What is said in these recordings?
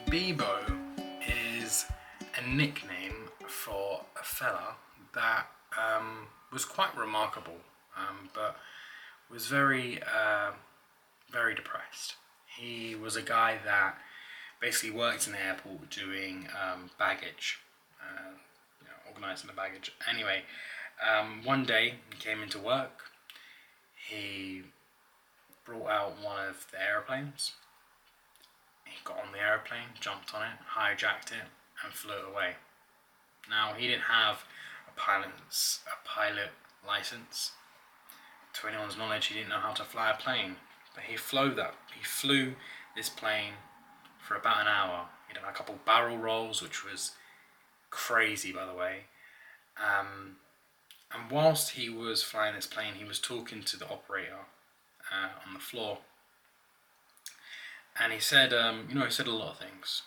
Bebo is a nickname for a fella that was quite remarkable, but was very depressed. He was a guy that basically worked in the airport doing baggage, organising the baggage. Anyway, one day he came into work. He brought out one of the aeroplanes. He got on the aeroplane, jumped on it, hijacked it, and flew it away. Now, he didn't have a pilot license. To anyone's knowledge, he didn't know how to fly a plane, but he flew this plane for about an hour. He did a couple barrel rolls, which was crazy, by the way. And whilst he was flying this plane, he was talking to the operator on the floor. And he said, he said a lot of things.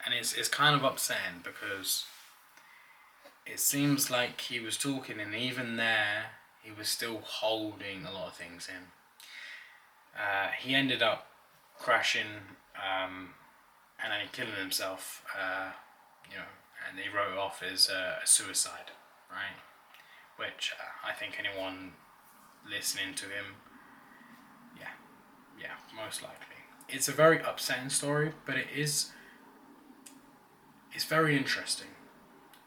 And it's kind of upsetting because it seems like he was talking, and even there, he was still holding a lot of things in. He ended up crashing and then killing himself, and they wrote it off as a suicide, right? Which I think anyone listening to him, yeah, most likely. It's a very upsetting story, but it's very interesting.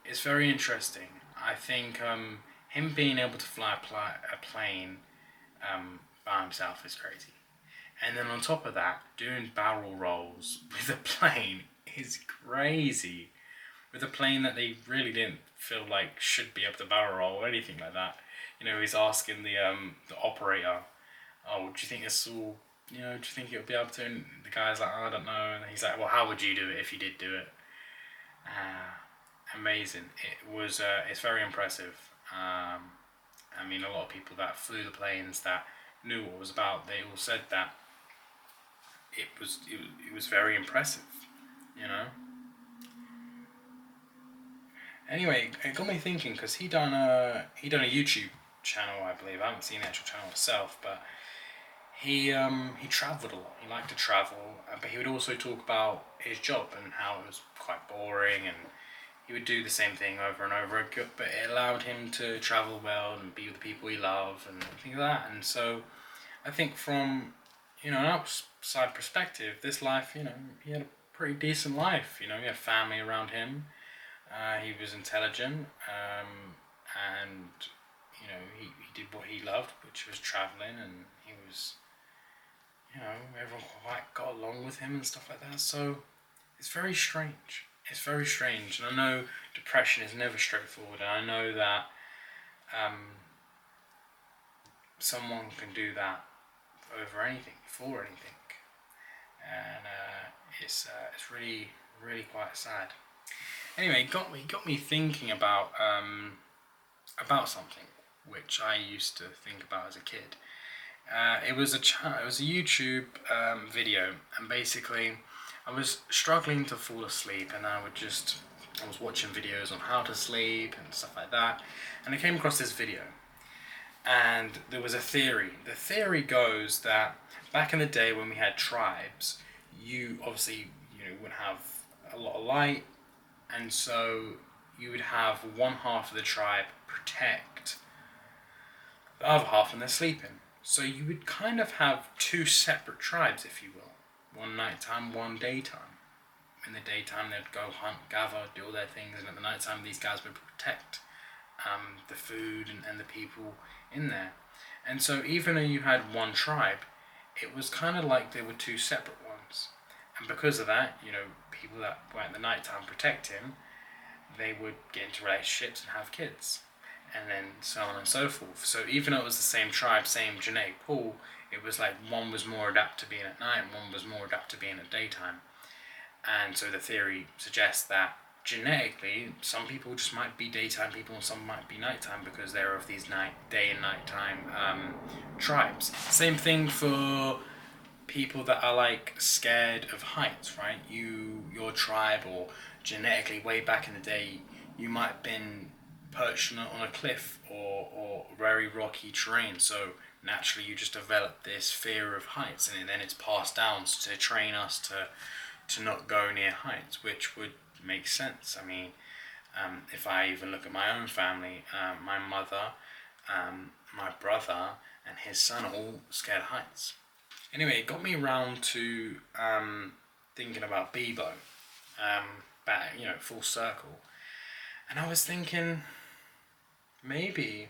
It's very interesting. I think him being able to fly a plane by himself is crazy. And then on top of that, doing barrel rolls with a plane is crazy. With a plane that they really didn't feel like should be able to barrel roll or anything like that. He's asking the operator, "Oh, do you think this will, do you think it'll be able to?" And the guy's like, "I don't know." And he's like, "Well, how would you do it if you did do it?" Amazing. It's very impressive. A lot of people that flew the planes that knew what it was about, they all said that it was very impressive, Anyway, it got me thinking because he done a YouTube channel, I believe. I haven't seen the actual channel myself, but he travelled a lot. He liked to travel, but he would also talk about his job and how it was quite boring, and he would do the same thing over and over again. But it allowed him to travel well and be with the people he loved and things like that. And so, I think from an outside perspective, this life, he had a pretty decent life. He had family around him. He was intelligent, and he did what he loved, which was traveling, and he was, everyone quite got along with him and stuff like that. So it's very strange. And I know depression is never straightforward, and I know that someone can do that over anything, for anything, and it's really, really quite sad. Anyway, it got me thinking about something which I used to think about as a kid. It was a YouTube video, and basically I was struggling to fall asleep, and I was watching videos on how to sleep and stuff like that, and I came across this video, and there was a theory. The theory goes that back in the day when we had tribes, you obviously wouldn't have a lot of light, and so you would have one half of the tribe protect the other half when they're sleeping. So you would kind of have two separate tribes, if you will. One nighttime, one daytime. In the daytime, they'd go hunt, gather, do all their things, and at the nighttime, these guys would protect the food and the people in there. And so even though you had one tribe, it was kind of like there were two separate ones. And because of that, people that were at the nighttime protecting, they would get into relationships and have kids. And then so on and so forth. So even though it was the same tribe, same genetic pool, it was like one was more adapted to being at night and one was more adapted to being at daytime. And so the theory suggests that genetically, some people just might be daytime people and some might be nighttime because they're of these day and nighttime tribes. Same thing for people that are like scared of heights, right? Your tribe, or genetically way back in the day, you might have been perched on a cliff or very rocky terrain, so naturally you just develop this fear of heights, and then it's passed down to train us to not go near heights, which would make sense. I mean, if I even look at my own family, my mother, my brother, and his son are all scared of heights. Anyway, it got me round to thinking about Bebo, back, full circle. And I was thinking, maybe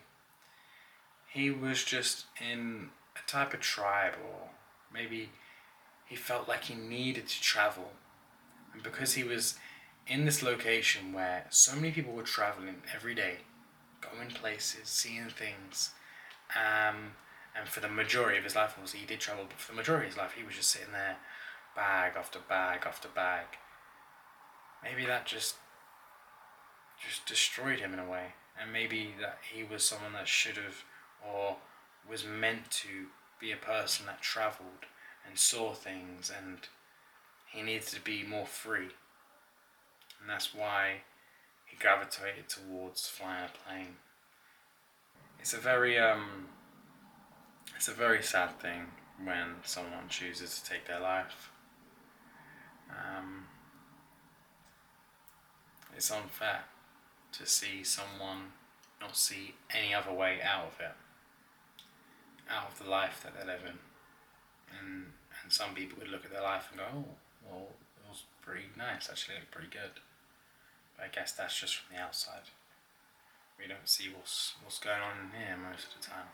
he was just in a type of tribe, or maybe he felt like he needed to travel. And because he was in this location where so many people were traveling every day, going places, seeing things, and for the majority of his life, obviously he did travel, but for the majority of his life he was just sitting there, bag after bag after bag. Maybe that just destroyed him in a way, and maybe that he was someone that should have, or was meant to be a person that travelled and saw things, and he needed to be more free, and that's why he gravitated towards flying a plane. It's a very sad thing when someone chooses to take their life. It's unfair to see someone not see any other way out of it, out of the life that they're living. And some people would look at their life and go, oh, well, it was pretty nice, actually, it looked pretty good. But I guess that's just from the outside. We don't see what's going on in here most of the time.